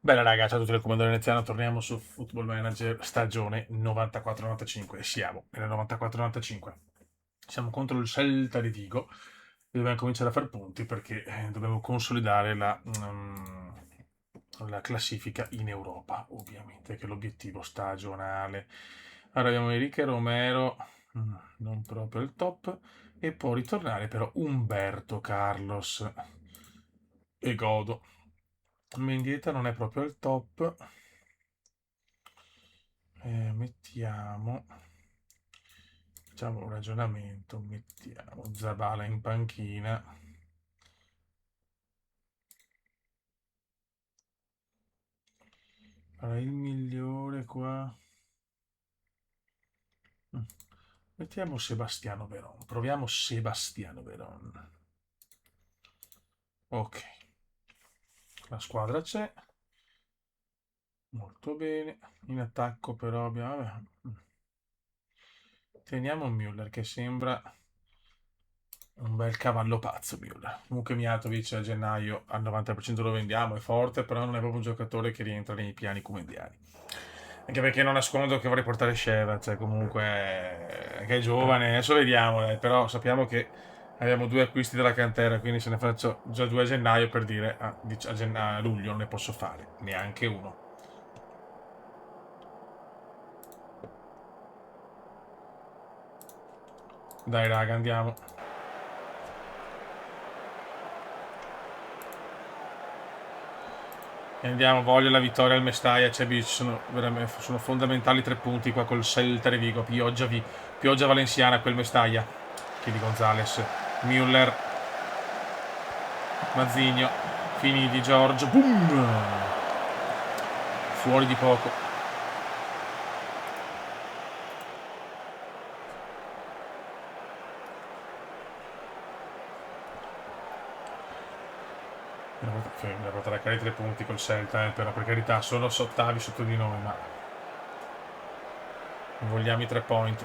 Bella raga, ciao a tutti dal comandante veneziano, torniamo su Football Manager stagione 94-95 e siamo nel 94-95. Siamo contro il Celta di Vigo e dobbiamo cominciare a fare punti perché dobbiamo consolidare la classifica in Europa, ovviamente, che è l'obiettivo stagionale. Allora abbiamo Enrique Romero, non proprio il top, e può ritornare però Umberto Carlos e Godo. Mendieta non è proprio al top. Mettiamo, facciamo un ragionamento, mettiamo Zabala in panchina. Allora, il migliore qua. Mm. Mettiamo Sebastiano Veron. Proviamo Sebastiano Veron. Ok, la squadra c'è. Molto bene. In attacco però abbiamo... vabbè. Teniamo Müller che sembra un bel cavallo pazzo, Müller. Comunque Mijatovic a gennaio al 90% lo vendiamo, è forte, però non è proprio un giocatore che rientra nei piani comendiali. Anche perché non nascondo che vorrei portare Sheva, cioè comunque che è giovane, adesso vediamo, però sappiamo che abbiamo due acquisti della cantera, quindi se ne faccio già due a gennaio per dire a luglio non ne posso fare, neanche uno. Dai raga, andiamo. E andiamo, voglio la vittoria al Mestalla, sono fondamentali 3 punti qua col Celta di Vigo, pioggia valenziana quel Mestalla. Chidi Gonzales, Müller, Mazzigno, Fini di Giorgio, boom! Fuori di poco. Mi ha portato a cari 3 punti col Celta, però per carità, sono ottavi sotto di noi, ma vogliamo i 3 point.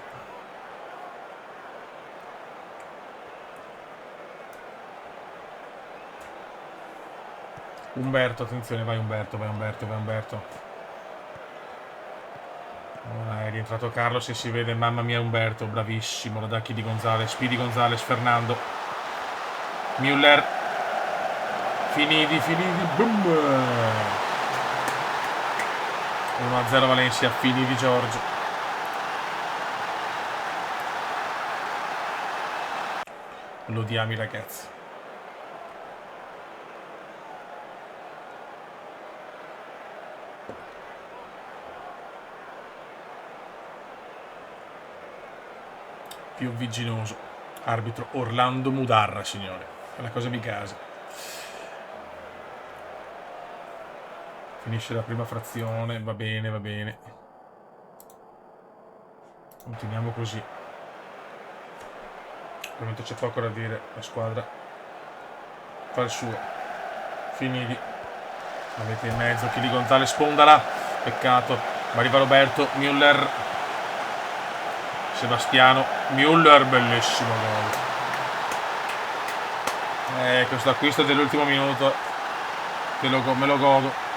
Umberto, attenzione, vai Umberto, vai Umberto, vai Umberto. È rientrato Carlos e si vede, mamma mia Umberto, bravissimo, la Dacchi di Gonzales, Speedy Gonzales, Fernando, Müller, Finidi, boom! 1-0 Valencia, Finidi Giorgio. Lo diamo i ragazzi. Più viginoso. Arbitro Orlando Mudarra, signore. È una cosa di casa. Finisce la prima frazione, va bene, va bene. Continuiamo così. Al momento c'è poco da dire, la squadra fa il suo. Finidi. Avete in mezzo, Chili Gonzales, spondala. Peccato. Ma arriva Roberto, Müller. Sebastiano, Müller, bellissimo gol. Questo acquisto dell'ultimo minuto me lo godo.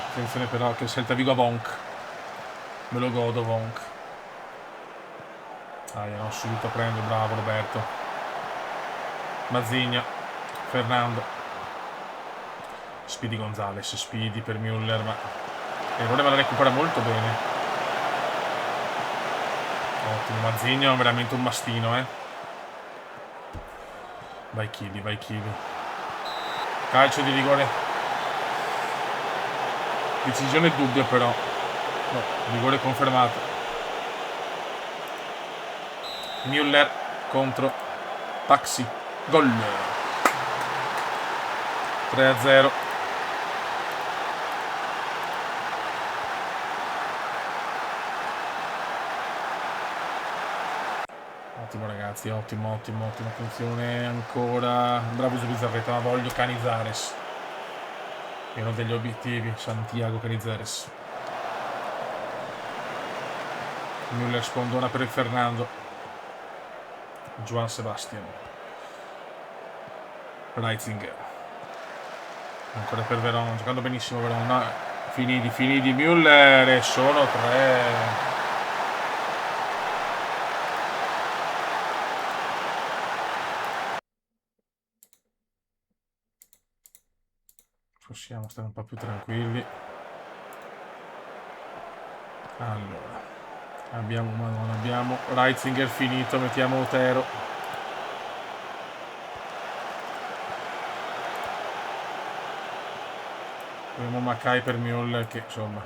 Attenzione però che il Celta Vigo a Vonk. Me lo godo Vonk. No, subito prendo, bravo Roberto. Mazzigna, Fernando. Speedy Gonzales, Speedy per Müller, ma l'errore ma la recupera molto bene. Ottimo, Mazzigno è veramente un mastino, Vai Chili, vai Chili. Calcio di rigore. Decisione dubbia però. No, rigore confermato. Müller contro Taxi. Gol. 3-0. Ottimo ragazzi, ottimo. Attenzione ancora. Bravo Zubizarreta, ma voglio Canizares. È uno degli obiettivi, Santiago Canizares. Müller spondona per il Fernando. Juan Sebastian. Reitzinger. Ancora per Verona, giocando benissimo Verona. Finidi Müller e sono 3. Possiamo stare un po' più tranquilli. Allora, abbiamo Reitzinger finito, mettiamo Otero. Abbiamo Mackay per Müller che insomma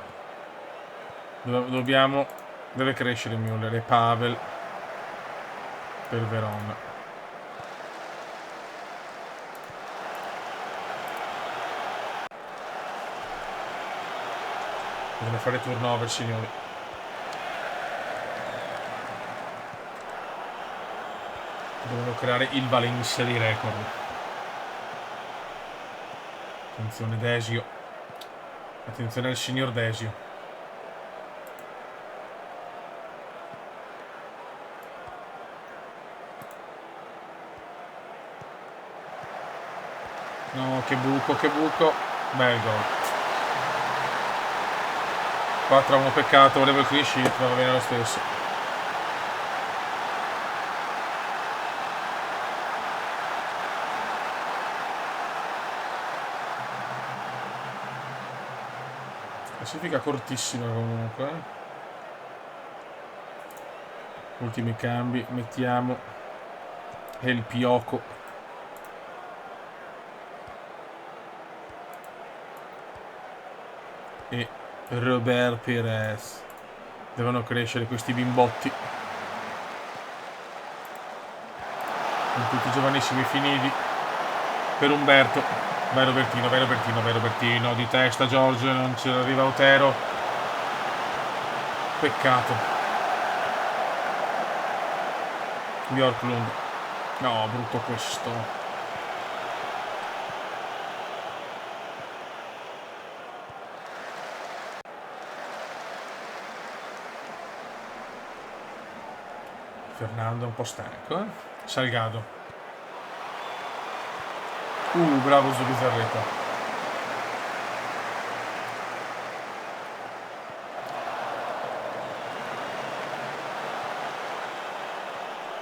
deve crescere Müller e Pavel per Verona. Devono fare turnover, signori. Devono creare il Valencia di record. Attenzione Desio. Attenzione al signor Desio. No, che buco, che buco. Bel gol. 4-1, peccato, volevo il clean sheet, ma va bene lo stesso. Classifica cortissima comunque. Ultimi cambi, mettiamo El Pioco. E Robert Pires. Devono crescere questi bimbotti. Con tutti giovanissimi finiti. Per Umberto. Vai Robertino, vai Robertino, vai Robertino. Di testa Giorgio, non ci arriva Otero. Peccato. Bjorklund. No, brutto questo. Fernando è un po' stanco, Salgado. Bravo Zubizarreta.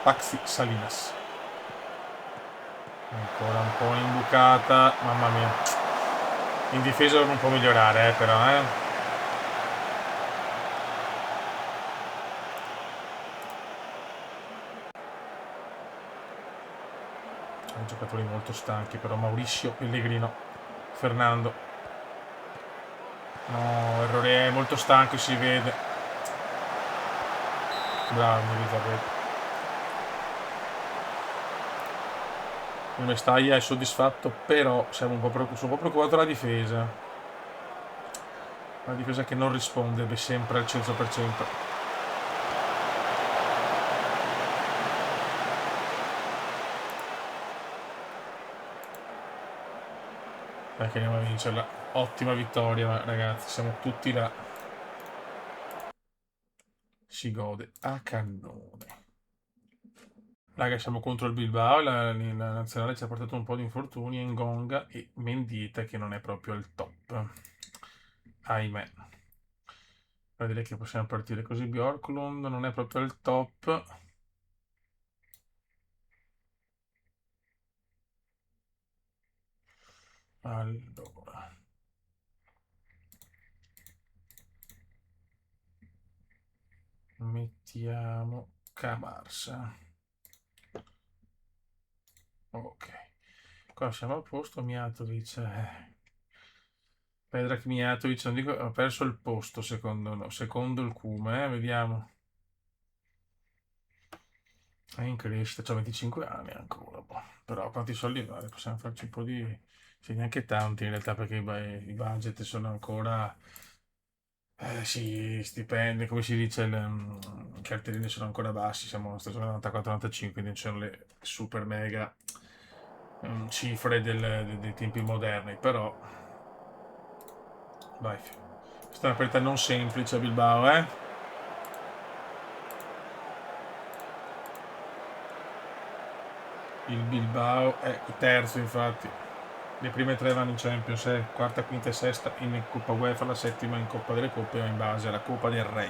Paxi Salinas. Ancora un po' imbucata. Mamma mia. In difesa non può migliorare, però, Giocatori molto stanchi, però Mauricio Pellegrino. Fernando. No, errore, è molto stanco, si vede. Bravo, Zubizarreta. Il Mestaglia è soddisfatto, però sono un po' preoccupato dalla difesa. Una difesa che non risponde sempre al 100%. Perché andiamo a vincerla. Ottima vittoria, ragazzi. Siamo tutti là. Si gode a cannone. Raga, siamo contro il Bilbao. La nazionale ci ha portato un po' di infortuni. Ngonga e Mendieta, che non è proprio il top. Ahimè. Per dire che possiamo partire così. Bjorklund non è proprio il top. Allora. Mettiamo Camarsa. Ok. Qua siamo a posto. Mijatovic. Predrag Mijatovic, non dico, ha perso il posto secondo il Cume, vediamo. È in crescita, ha 25 anni ancora, boh. Però quanti soldi vale? Possiamo farci un po' di. Sì, neanche tanti in realtà perché i budget sono ancora. Sì, stipendi, come si dice, i cartellini sono ancora bassi, siamo nella stagione 94-95, quindi non sono le super mega cifre dei tempi moderni, però. Vai. Questa è una partita non semplice a Bilbao, Il Bilbao è terzo, infatti. Le prime 3 vanno in Champions, quarta, quinta e sesta in Coppa UEFA, la settima in Coppa delle Coppe o in base alla Coppa del Re.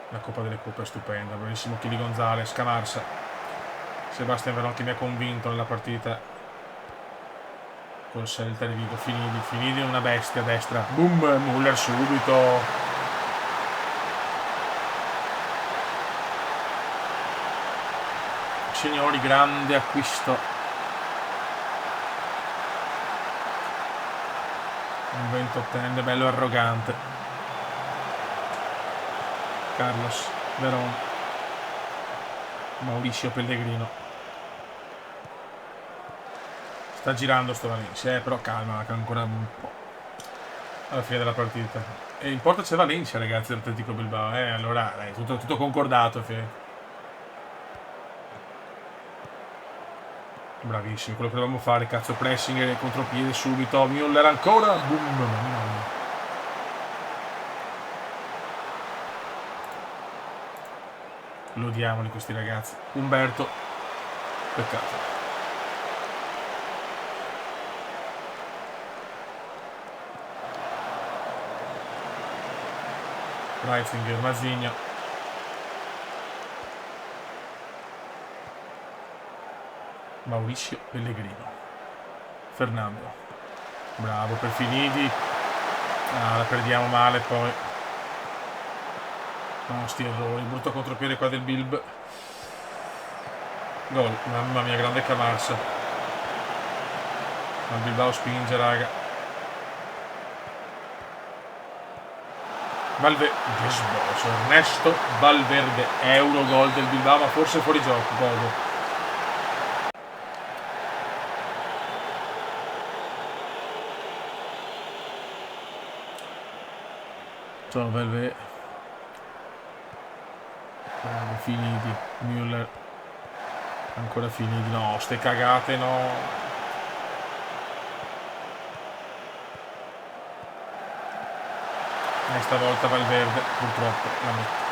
La Coppa delle Coppe è stupenda, bravissimo Chili Gonzalez, Camarsa. Sebastian Veron che mi ha convinto nella partita col Celta di Vigo. Finidi è una bestia a destra. Boom, Muller subito. Signori, grande acquisto. Un 28enne bello arrogante. Carlos Veron. Mauricio Pellegrino. Sta girando sto Valencia, però calma, che ancora un po' alla fine della partita. E in porta c'è Valencia, ragazzi, dell'Atletico Bilbao. Allora, dai, tutto concordato, Bravissimi, quello che dovevamo fare, cazzo, pressing e contropiede subito. Müller ancora. Boom, lo odiamoli questi ragazzi. Umberto. Peccato. Reitzinger, Mazzigno. Mauricio Pellegrino. Fernando. Bravo per Finidi. Ah, la perdiamo male poi. No, sti errori. Brutto contropiede qua del Bilb. Gol. Mamma mia, grande Camarsa. Ma il Bilbao spinge, raga. Valverde, che sboccio, Ernesto Valverde, Eurogol del Bilbao, ma forse fuori gioco, godo. Ciao Valverde. Bravo, Finidi, Müller. Ancora Finidi, no, ste cagate, no. E stavolta Valverde, purtroppo, la mette.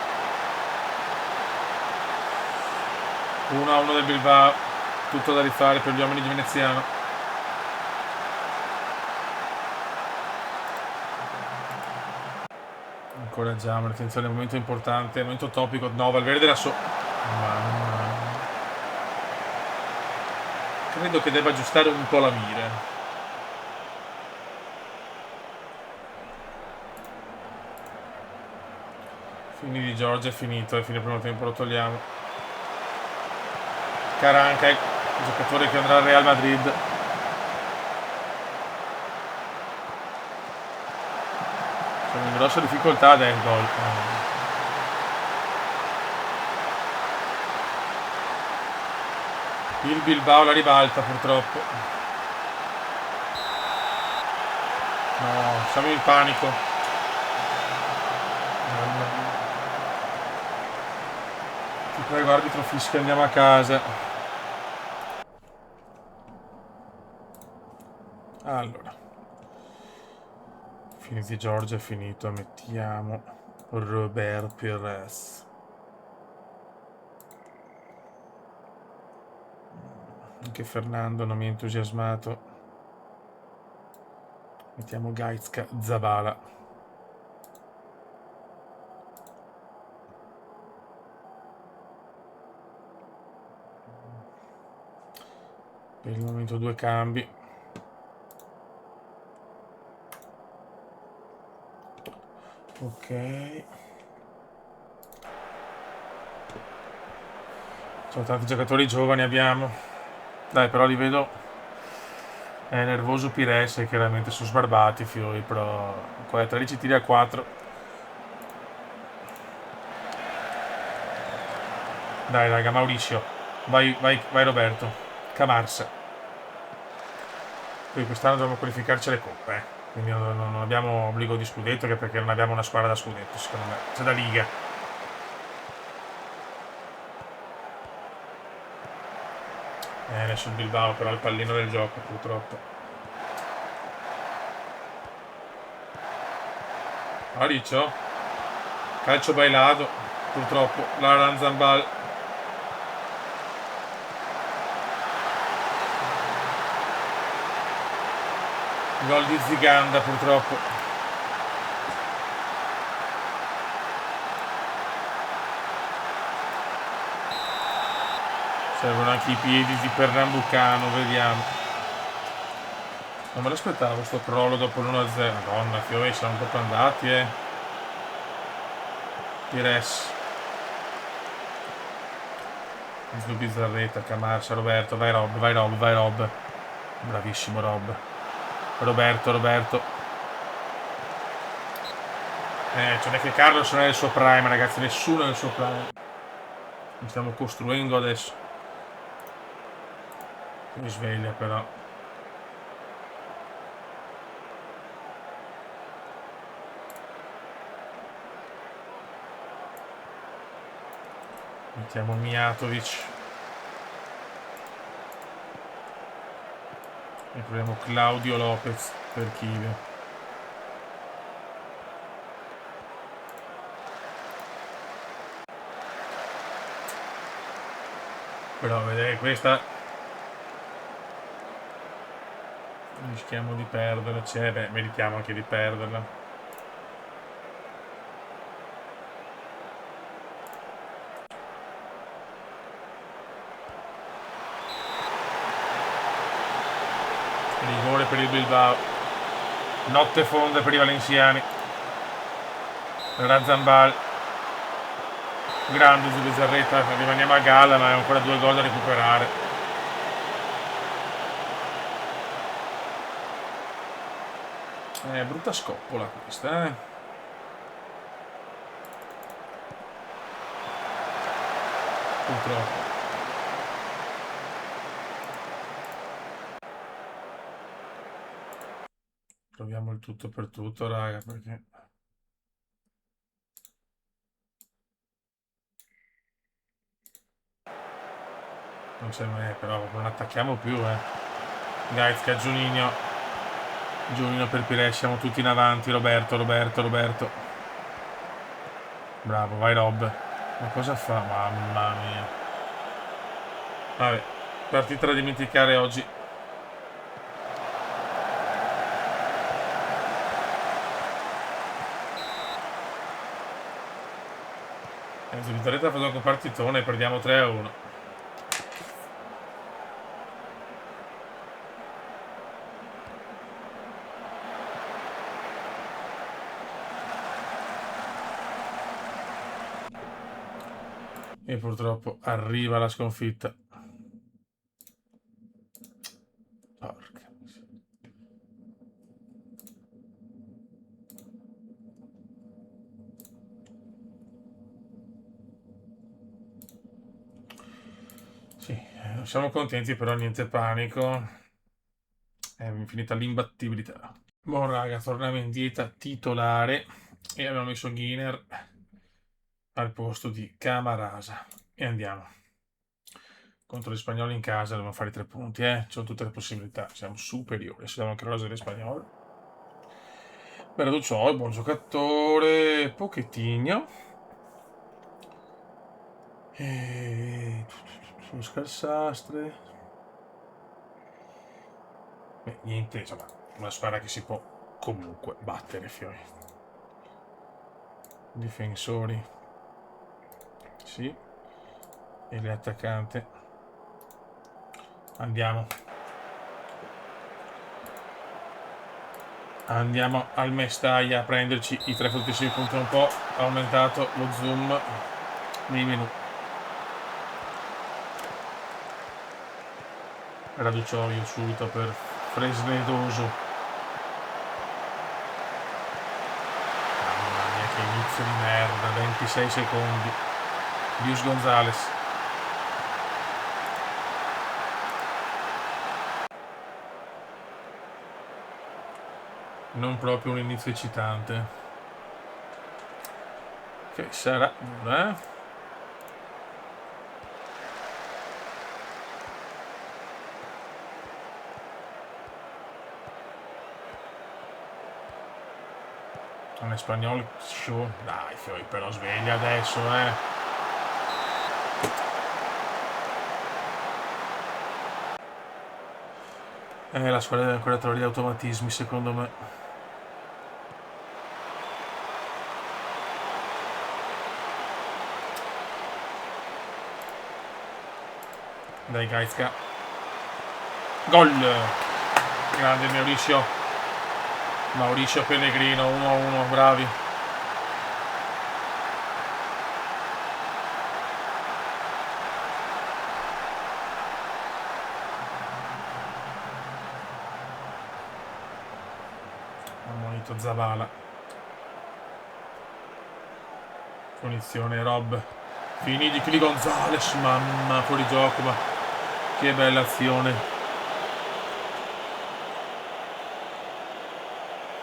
1-1 del Bilbao, tutto da rifare per gli uomini di Veneziano. Incoraggiamo, attenzione, momento importante, momento topico. No, Valverde da Mamma. Credo che debba aggiustare un po' la mira. Fini di Giorgia è finito, alla fine del primo tempo lo togliamo. Caranca, il giocatore che andrà al Real Madrid. Sono in grossa difficoltà del gol. Il Bilbao la ribalta purtroppo. No, siamo in panico. Ti prego, arbitro, fischia, andiamo a casa. Allora, Finiti Giorgia è finito, mettiamo Robert Pires. Anche Fernando non mi ha entusiasmato. Mettiamo Gaizka Zabala. Per il momento 2 cambi. Ok. Sono tanti giocatori giovani abbiamo. Dai, però li vedo. È nervoso Pires e chiaramente sono sbarbati i fiori, però qua 13 tiri a 4. Dai raga, Mauricio. Vai Roberto. Camarsa. Poi quest'anno dobbiamo qualificarci alle coppe, quindi non abbiamo obbligo di scudetto, che perché non abbiamo una squadra da scudetto, secondo me. C'è da Liga. Adesso il Bilbao però ha il pallino del gioco, purtroppo. Mauricio. Calcio bailato, purtroppo. La Ranzambal. Gol di Ziganda purtroppo. Servono anche i piedi di Pernambucano, vediamo. Non me l'aspettavo sto crollo dopo l'1-0. Madonna, Fiori, siamo proprio andati, Pires. Giù Bizzarreta, Camarcia, Roberto, vai Rob, vai Rob, vai Rob. Bravissimo Rob. Roberto. Cioè non è che Carlos non è nel suo prime, ragazzi, nessuno è nel suo prime. Lo stiamo costruendo adesso. Mi sveglia però. Mettiamo Mijatovic. E proviamo Claudio Lopez per Chile. Però vedete questa. Rischiamo di perderla. Cioè, beh, meritiamo anche di perderla. Rigore per il Bilbao. Notte fonda per i valenziani. Razambal. Grande su Bizzarreta. Rimaniamo a galla, ma è ancora 2 gol da recuperare. Brutta scoppola questa, Purtroppo. Proviamo il tutto per tutto, raga, perché... Non c'è mai, però non attacchiamo più, Gaizka, Giuninho. Giuninho per Pires, siamo tutti in avanti, Roberto. Bravo, vai Rob. Ma cosa fa? Mamma mia. Vabbè, partita da dimenticare oggi. Vittorietta ha fatto un partitone e perdiamo 3-1. E purtroppo arriva la sconfitta. Porca. Sì, non siamo contenti, però niente panico. È finita l'imbattibilità. Buon raga, torniamo in dieta titolare e abbiamo messo Giner al posto di Camarasa. E andiamo. Contro gli spagnoli in casa dobbiamo fare 3 punti, Ci sono tutte le possibilità, siamo superiori. Adesso abbiamo anche rosa degli spagnoli. Berardo buon giocatore, Pochettino. Oscar Sastre. Beh, niente, insomma, una squadra che si può comunque battere, Fiori. Difensori. Sì. E l'attaccante. Andiamo. Andiamo al Mestaglia a prenderci i 3 fortissimi punti. Un po' aumentato lo zoom nei menu. Raducioio subito per Fresnedoso. Mamma mia, che inizio di merda. 26 secondi. Luis Gonzalez. Non proprio un inizio eccitante. Che sarà, Un spagnolo show. Dai, Fiori, però sveglia adesso, La squadra deve ancora trovare gli automatismi, secondo me. Dai Gaizka. Gol! Grande Mauricio. Mauricio Pellegrino, 1-1, bravi. Ammonito Zavala. Punizione Rob. Finidi di Gonzales, mamma, fuori gioco, ma che bella azione.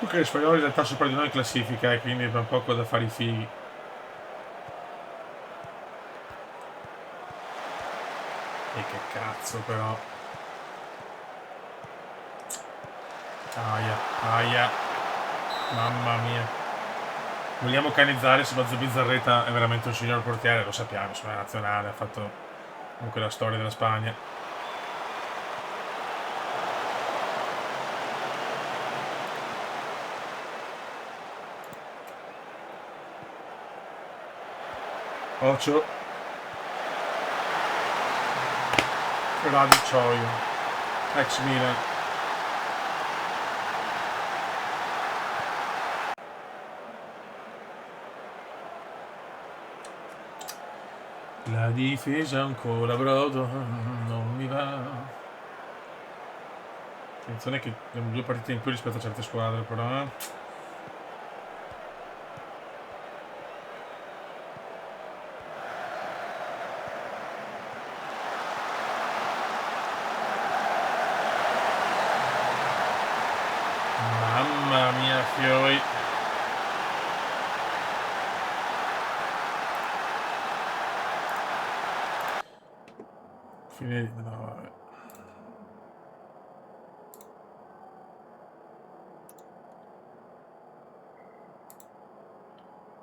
Ok, gli spagnoli in realtà sopra di noi in classifica e quindi abbiamo poco da fare i fighi. E che cazzo però. Aia. Mamma mia. Vogliamo canizzare su Bazzo Bizzarreta, è veramente un signor portiere, lo sappiamo, insomma, è nazionale, ha fatto comunque la storia della Spagna. Ocho. Radicioio. Ex Milan. La difesa ancora brodo, non mi va. Attenzione che abbiamo 2 partite in più rispetto a certe squadre, però. Mamma mia, Fioi. Fine. No, vabbè.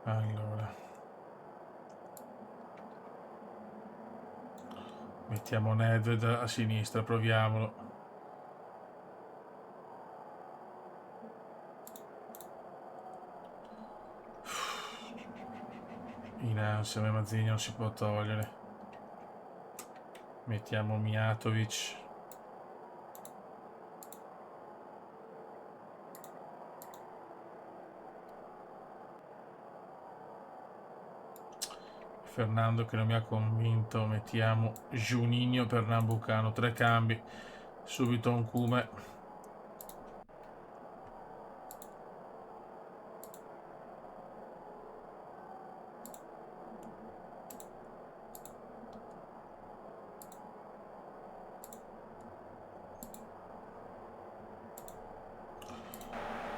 Allora. Mettiamo Nedved a sinistra, proviamolo. In ansia, Mazzini non si può togliere. Mettiamo Mijatovic. Fernando che non mi ha convinto, mettiamo Juninho per Nambucano, 3 cambi, subito un Cume.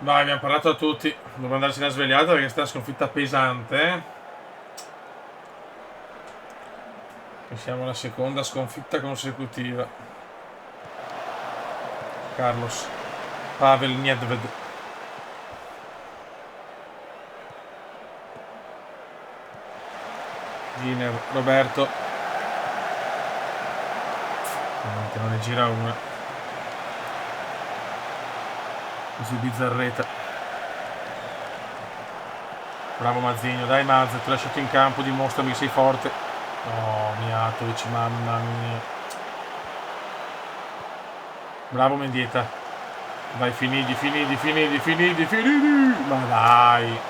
Vai, abbiamo parlato a tutti, dobbiamo andarci una svegliata perché sta sconfitta pesante. Siamo alla seconda sconfitta consecutiva. Carlos. Pavel Nedved. Giner. Roberto. Che non ne gira una. Così Bizzarreta. Bravo Mazzigno. Dai Mazz, ti ho lasciato in campo, dimostrami che sei forte. Oh, Mijatovic, mamma mia. Bravo Mendieta. Vai, finidi. Ma dai.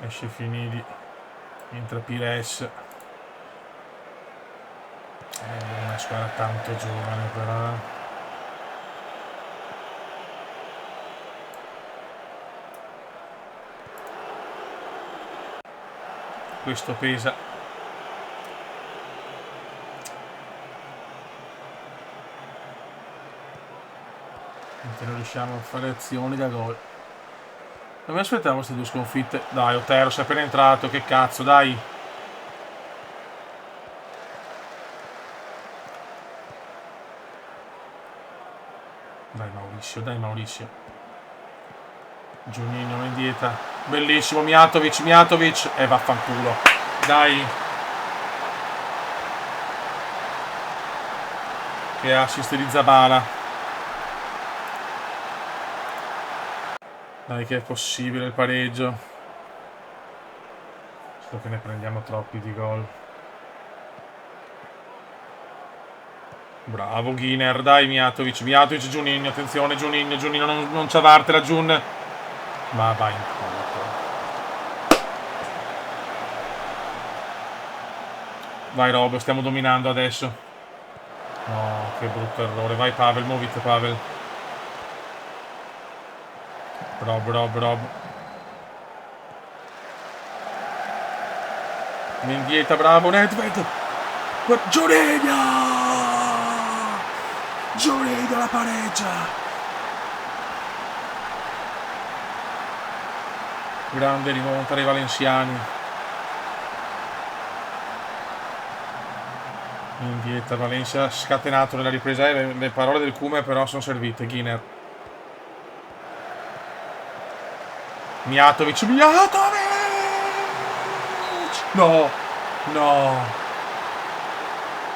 Esce Finidi. Entra Pires. È una squadra tanto giovane però. Questo pesa. Non riusciamo a fare azioni da gol. Non mi aspettavo queste 2 sconfitte. Dai, Otero, sei appena entrato, che cazzo, dai. Dai Mauricio. Giuninho in dieta. Bellissimo, Mijatovic. E vaffanculo. Dai. Che assist di Zabala. Dai che è possibile il pareggio. Solo che ne prendiamo troppi di gol. Bravo Giner, dai Mijatovic, Giuninho, attenzione Giuninho, non ciavartela Giun. Ma vai in culo. Vai Robo, stiamo dominando adesso. No, che brutto errore. Vai Pavel, muovite Pavel. Rob. Mendieta, bravo Nedved. Giuninho la pareggia. Grande rimonta dei valenziani. Indietro, Valencia ha scatenato nella ripresa. Le parole del Cume però sono servite. Giner. Mijatovic. No.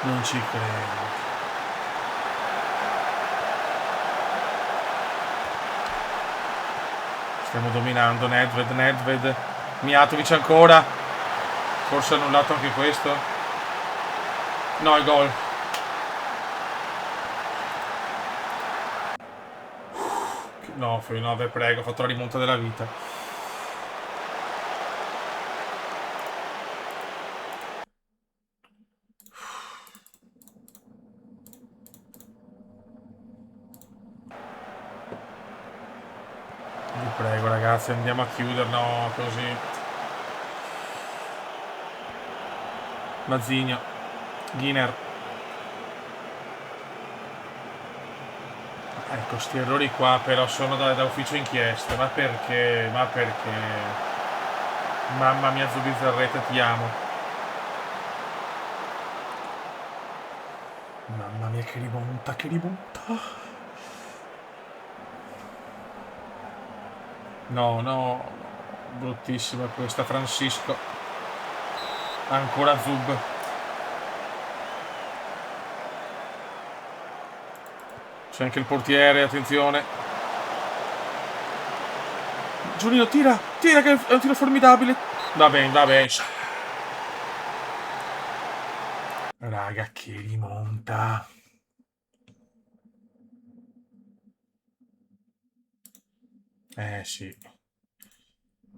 Non ci credo. Stiamo dominando. Nedved. Mijatovic ancora. Forse annullato anche questo. No, il gol. No, prego, ho fatto la rimonta della vita. Vi prego ragazzi, andiamo a chiudere, no, così. Mazzigno. Giner. Ecco, sti errori qua però sono da ufficio inchieste. Ma perché? Mamma mia, Zubizzarreta, ti amo. Mamma mia, che rimonta. No. Bruttissima questa, Francisco. Ancora Zub. C'è anche il portiere, attenzione. Giulino, tira che è un tiro formidabile. Va bene. Raga, che rimonta. Sì.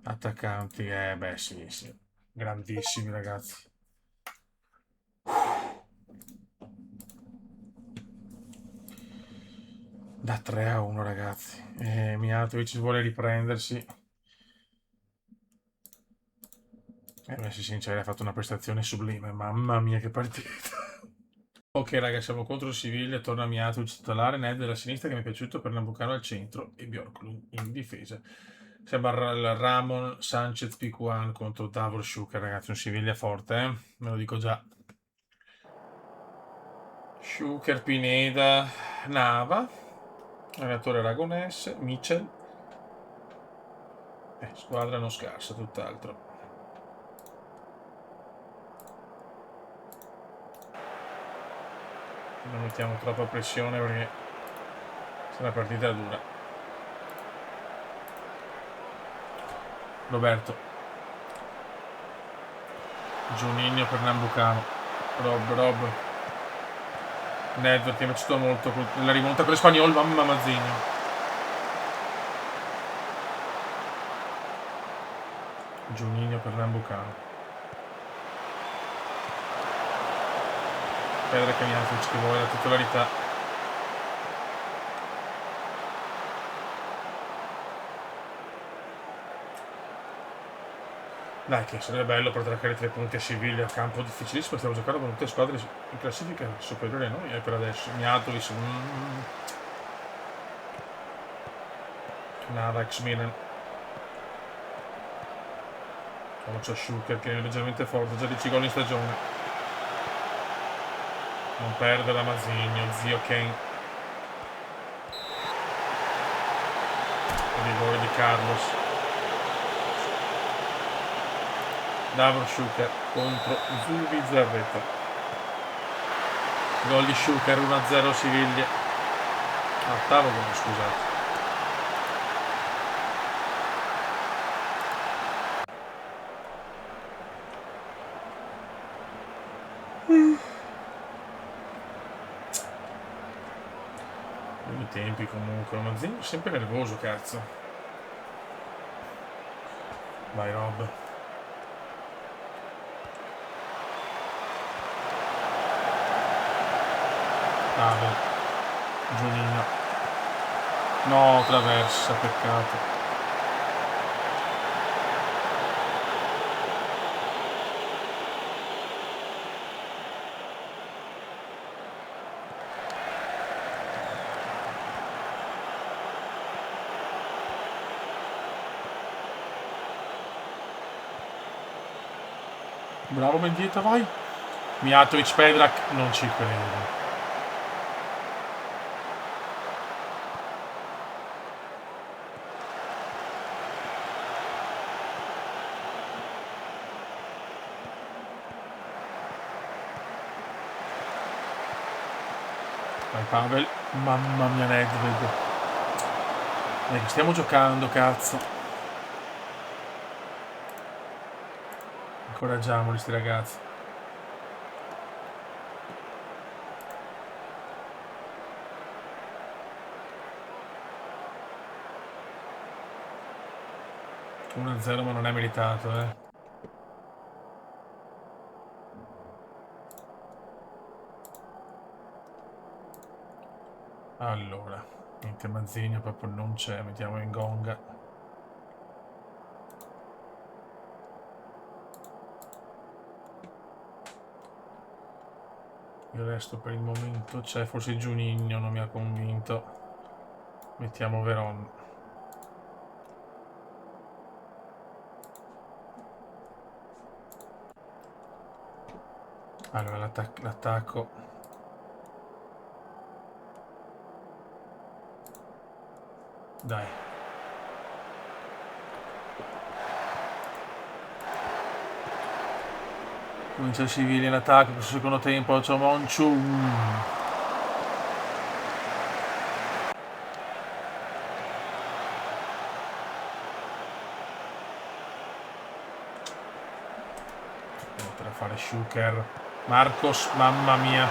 Attaccanti, beh sì. Grandissimi ragazzi. Da 3-1 ragazzi. Mijatovic vuole riprendersi. Messi sinceri, ha fatto una prestazione sublime. Mamma mia che partita. Ok raga, siamo contro il Siviglia. Torna Mijatovic titolare. Ned della sinistra che mi è piaciuto, per Nambucano al centro e Bjorklund in difesa. Sembra il Ramon Sanchez Picuan contro Davor Schuker, ragazzi. Un Siviglia forte, me lo dico già. Schuker, Pineda, Nava, allenatore Aragonese, Mitchell. Squadra non scarsa, tutt'altro. Non mettiamo troppa pressione perché se la partita è dura. Roberto. Giuninho per Nambucano. Rob. Nedved che mi è piaciuto molto la rimonta con l'Espagnol, mamma Mazzigno. Giuninho per Nambucano. Pedro Mijatovic che vuole la titolarità. Dai, che sarebbe bello per traccare 3 punti a Siviglia, campo difficilissimo, stiamo giocando con tutte le squadre in classifica superiore a noi per adesso. Mijatovic, Nava, ex Milan. C'è Schuker che è leggermente forte, già 10 gol in stagione. Non perde la Mazzigno, zio Kane. rigore di Carlos. Davor Schuker contro Zubizarreta. Gol di Schuker, 1-0 Siviglia. Ottavo gol, scusate. I tempi comunque, Mazzini è sempre nervoso, cazzo. Vai Rob. Pavel. Giunino. No, traversa, peccato. Bravo Mendieta, vai. Mijatovic, Pedrak, non ci credo. Vai Pavel, mamma mia Nedved. Che stiamo giocando, cazzo. Incoraggiamoli sti ragazzi. Uno 0 ma non è meritato, Allora, niente Mazzini proprio non c'è, mettiamo in gonga. Il resto per il momento c'è, forse Giunigno non mi ha convinto. Mettiamo Veron. Allora l'attacco. Dai. Comincia il Siviglia in attacco, questo secondo tempo c'è Monchu. Per fare Schuker. Marcos, mamma mia.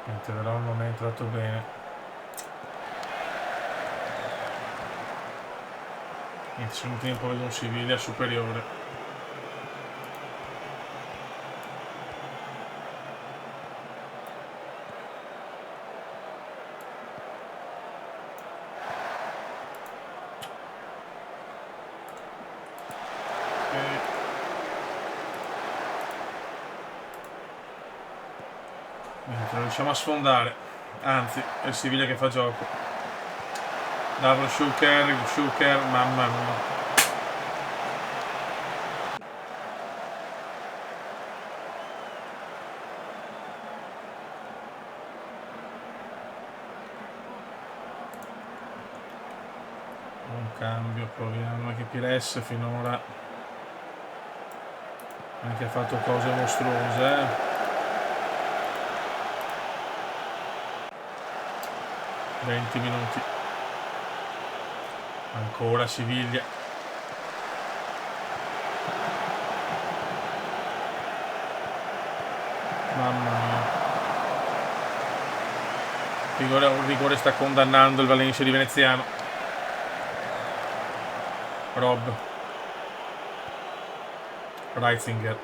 Niente, però non è entrato bene. Niente, secondo tempo vedo un Siviglia superiore. Non riusciamo a sfondare, anzi è il Siviglia che fa gioco. Davor Schuker, mamma mia. Un cambio, proviamo anche Pires finora. Anche ha fatto cose mostruose, 20 minuti. Ancora Siviglia. Mamma mia. Un rigore sta condannando il Valencia di Veneziano. Rob. Reitzinger.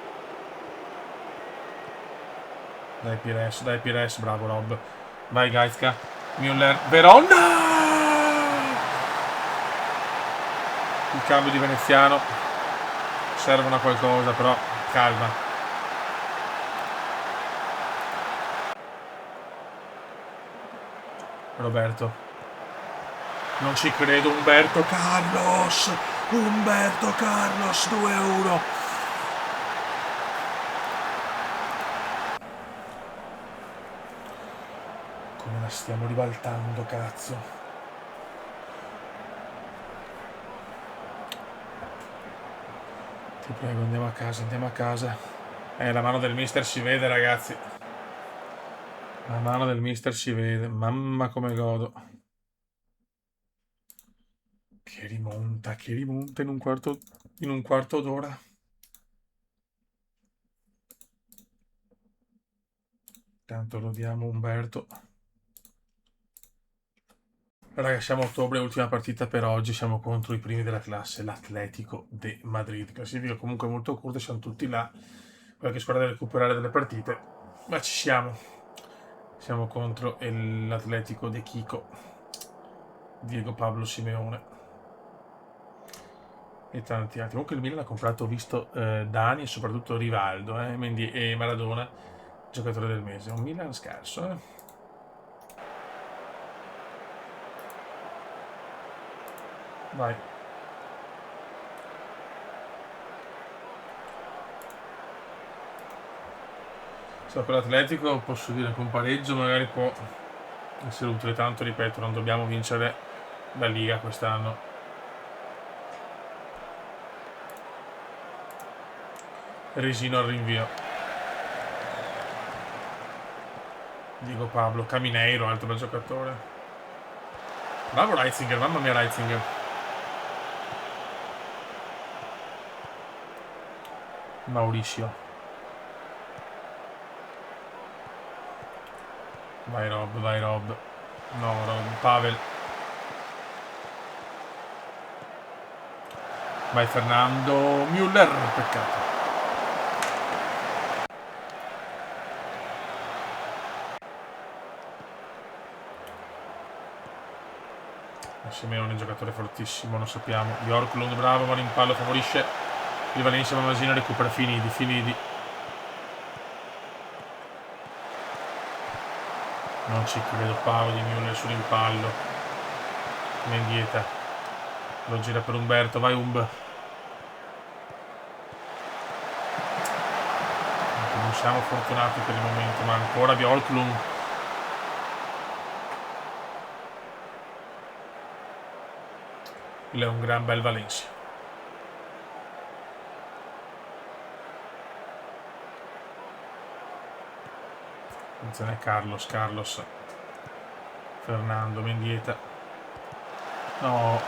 Dai Pires, bravo Rob. Vai Gaizka. Müller, Verona! Il cambio di Veneziano. Servono a qualcosa, però calma. Roberto. Non ci credo, Umberto Carlos! Umberto Carlos, 2-1. Stiamo ribaltando, cazzo. Ti prego, andiamo a casa, andiamo a casa. La mano del mister si vede, ragazzi. La mano del mister si vede. Mamma come godo. Che rimonta in un quarto d'ora. Tanto lo diamo Umberto. Raga, siamo a ottobre, ultima partita per oggi, siamo contro i primi della classe, l'Atletico de Madrid. Classifica comunque molto corta, siamo tutti là. Qualche squadra deve recuperare delle partite, ma ci siamo. Siamo contro l'Atletico de Chico, Diego Pablo Simeone e tanti altri. Comunque il Milan ha comprato, ho visto, Dani e soprattutto Rivaldo, Mendy e Maradona, giocatore del mese. Un Milan scarso, eh. Vai. So, con l'Atletico posso dire che un pareggio magari può essere utile, tanto ripeto, non dobbiamo vincere la Liga quest'anno. Resino al rinvio. Diego Pablo, Camineiro, altro bel giocatore. Bravo Reitzinger, mamma mia Reitzinger. Mauricio. Vai Rob, vai Rob. No, Rob, Pavel. Vai Fernando Müller, peccato. Simeone è un giocatore fortissimo, lo sappiamo. Bjorklund bravo, ma l'impallo favorisce il Valencia. Mamasina recupera Finidi. Non ci credo, Paolo di Müller sull'impallo. Mendieta. Lo gira per Umberto, vai Umb. Non siamo fortunati per il momento, ma ancora Bjorklund. È un gran bel Valencia. Attenzione Carlos. Fernando Mendieta. No.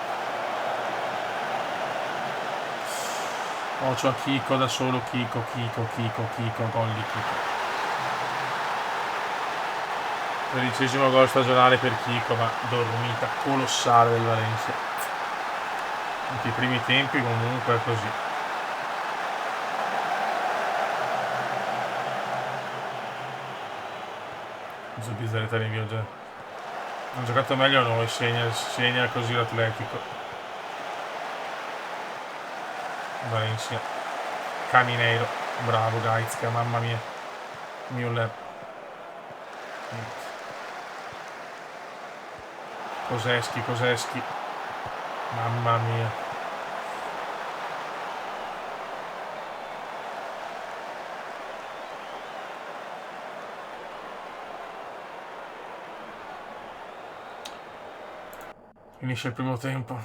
Oh, c'ho Chico da solo. Chico. Gol di Chico. 13° gol stagionale per Chico, ma dormita colossale del Valencia. Anche i primi tempi comunque è così. Bizzarrità di mio genere. Hanno giocato meglio noi, segna così l'Atletico. Valencia. Camineiro. Bravo Gaizka, mamma mia. Müller. Koseschi. Mamma mia. Finisce il primo tempo.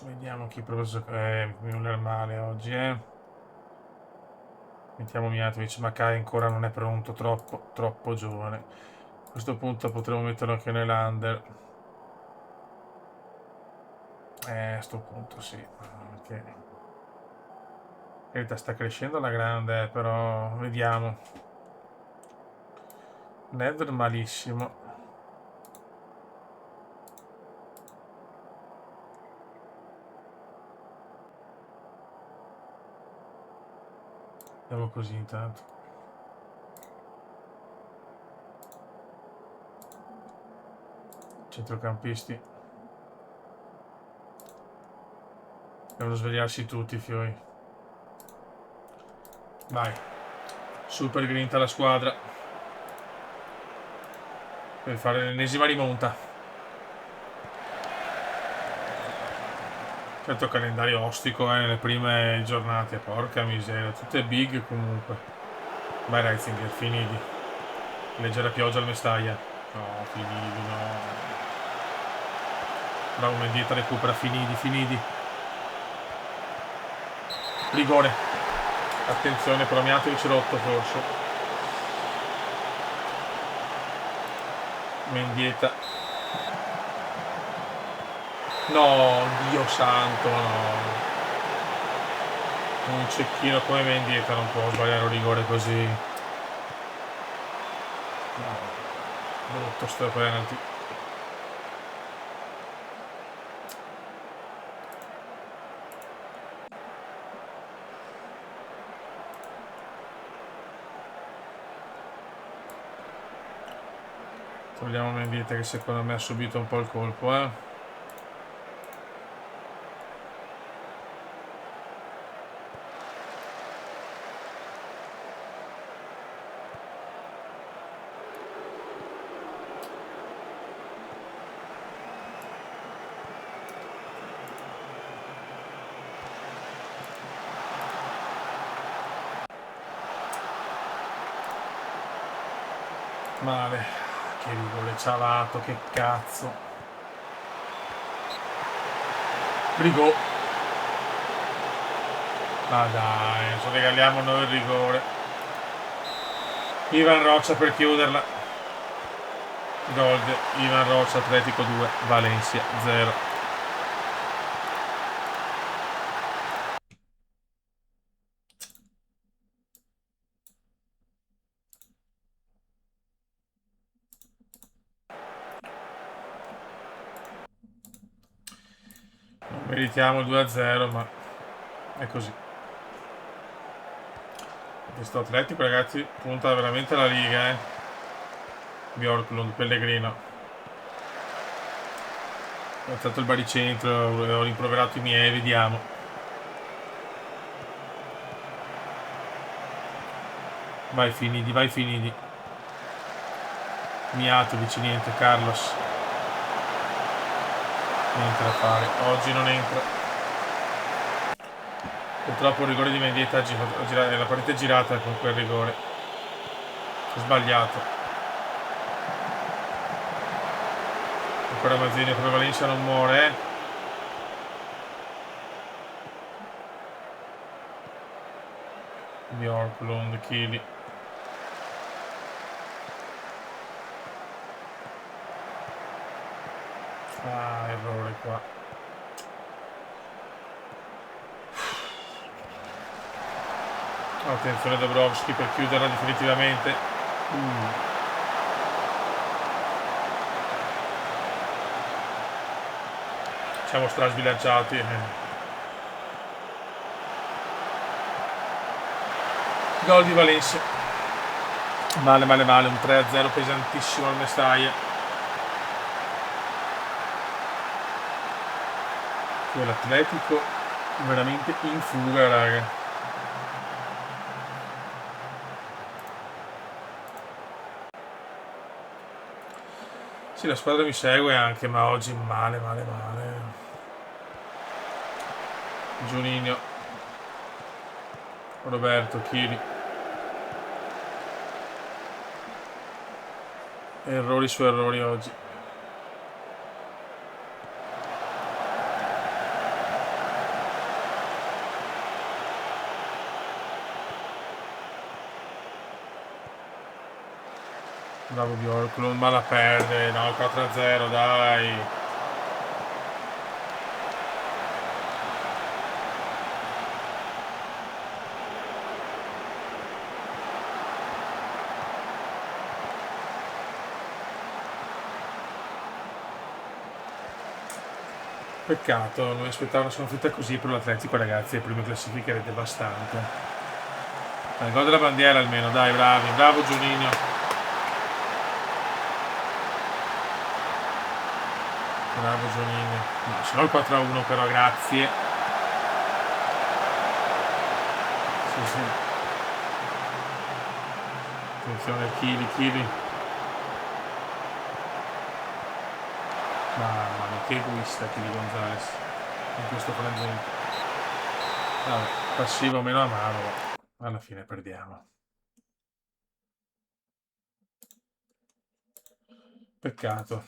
Vediamo chi prova a giocare. Müller male oggi, Mettiamo Mijatovic, ma Kai ancora non è pronto, troppo giovane. A questo punto potremmo metterlo anche nell'under. A sto punto sì. Perché sta crescendo alla grande, però vediamo. Nether malissimo. Andiamo così intanto. Centrocampisti. Devono svegliarsi tutti i fiori. Vai. Super grinta la squadra. Per fare l'ennesima rimonta. Certo calendario ostico nelle prime giornate, porca miseria, tutte big comunque. Vai Reisinger, finiti. Leggera pioggia al Mestaglia. No, finiti, no. Bravo Mendieta, recupera, finiti. Rigore. Attenzione, però Miatovic rotto forse. Mendieta. No, Dio santo, no. Un cecchino come Mendieta non può sbagliare un rigore così. No, brutto sto penalty. Togliamo Mendieta che secondo me ha subito un po' il colpo, Male. Che rigore cialato, che cazzo. Rigò. Ma dai, adesso regaliamo noi il rigore. Ivan Roccia per chiuderla. Gold, Ivan Roccia, Atletico 2, Valencia 0. Non meritiamo il 2-0, ma è così. Questo Atletico, ragazzi, punta veramente la Liga, Bjorklund, Pellegrino. Ho alzato il baricentro, ho rimproverato i miei, vediamo. Vai finiti. Miatovic, niente, Carlos. Niente da fare, oggi non entra. Purtroppo il rigore di Mendieta, la partita è girata con quel rigore. Sbagliato. Ancora Mazzini, come Valencia non muore, Bjorklund, Chili. Ah, errore qua. Attenzione Dabrowski per chiuderla definitivamente. Siamo strasbilanciati. Gol di Valencia. Male, un 3-0 pesantissimo al Mestaglia. L'Atletico veramente in fuga, raga. Sì, la squadra mi segue anche, ma oggi male. Giuninho, Roberto, Chili. Errori su errori oggi. Bravo Bjorklund, ma la perde, no, 4-0, dai. Peccato, non mi aspettavo una sconfitta così per l'Atletico, ragazzi, le prime classifiche era devastante. Il gol della bandiera almeno, dai, bravi, bravo Giuninho. Bravo Giuninho. No, se no il 4-1 però, grazie. Sì. Attenzione, Chili. Mamma mia, che egoista Chili Gonzalez. in questo frangente. Vabbè, passivo meno amaro, ma alla fine perdiamo. Peccato.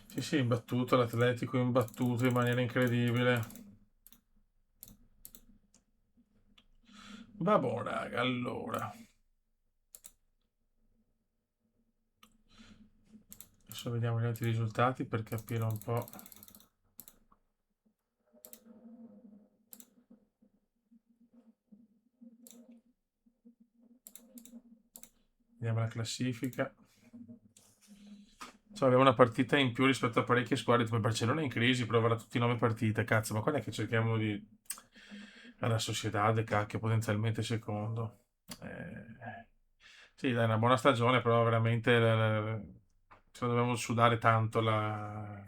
Sì, sì, imbattuto, l'Atletico imbattuto in maniera incredibile. Vabbè, raga, allora. Adesso vediamo gli altri risultati per capire un po'. Vediamo la classifica. Cioè, abbiamo una partita in più rispetto a parecchie squadre, tipo il Barcellona è in crisi, però avrà tutti 9 partite, cazzo, ma quando è che cerchiamo di... La Sociedad, cacchio, potenzialmente secondo. Sì, dai, è una buona stagione, però veramente ce la dobbiamo sudare tanto la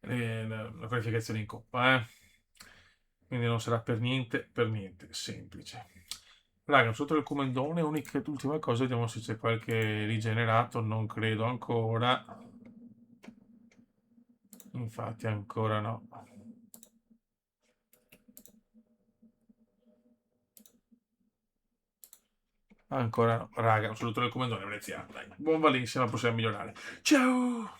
qualificazione in Coppa, eh. Quindi non sarà per niente semplice. Raga, sotto il comandone, unica ultima cosa, vediamo se c'è qualche rigenerato, non credo ancora. Infatti ancora no. Ancora no. Raga, un saluto del comandone veneziano. Dai. Buon Valencia, ma possiamo migliorare. Ciao!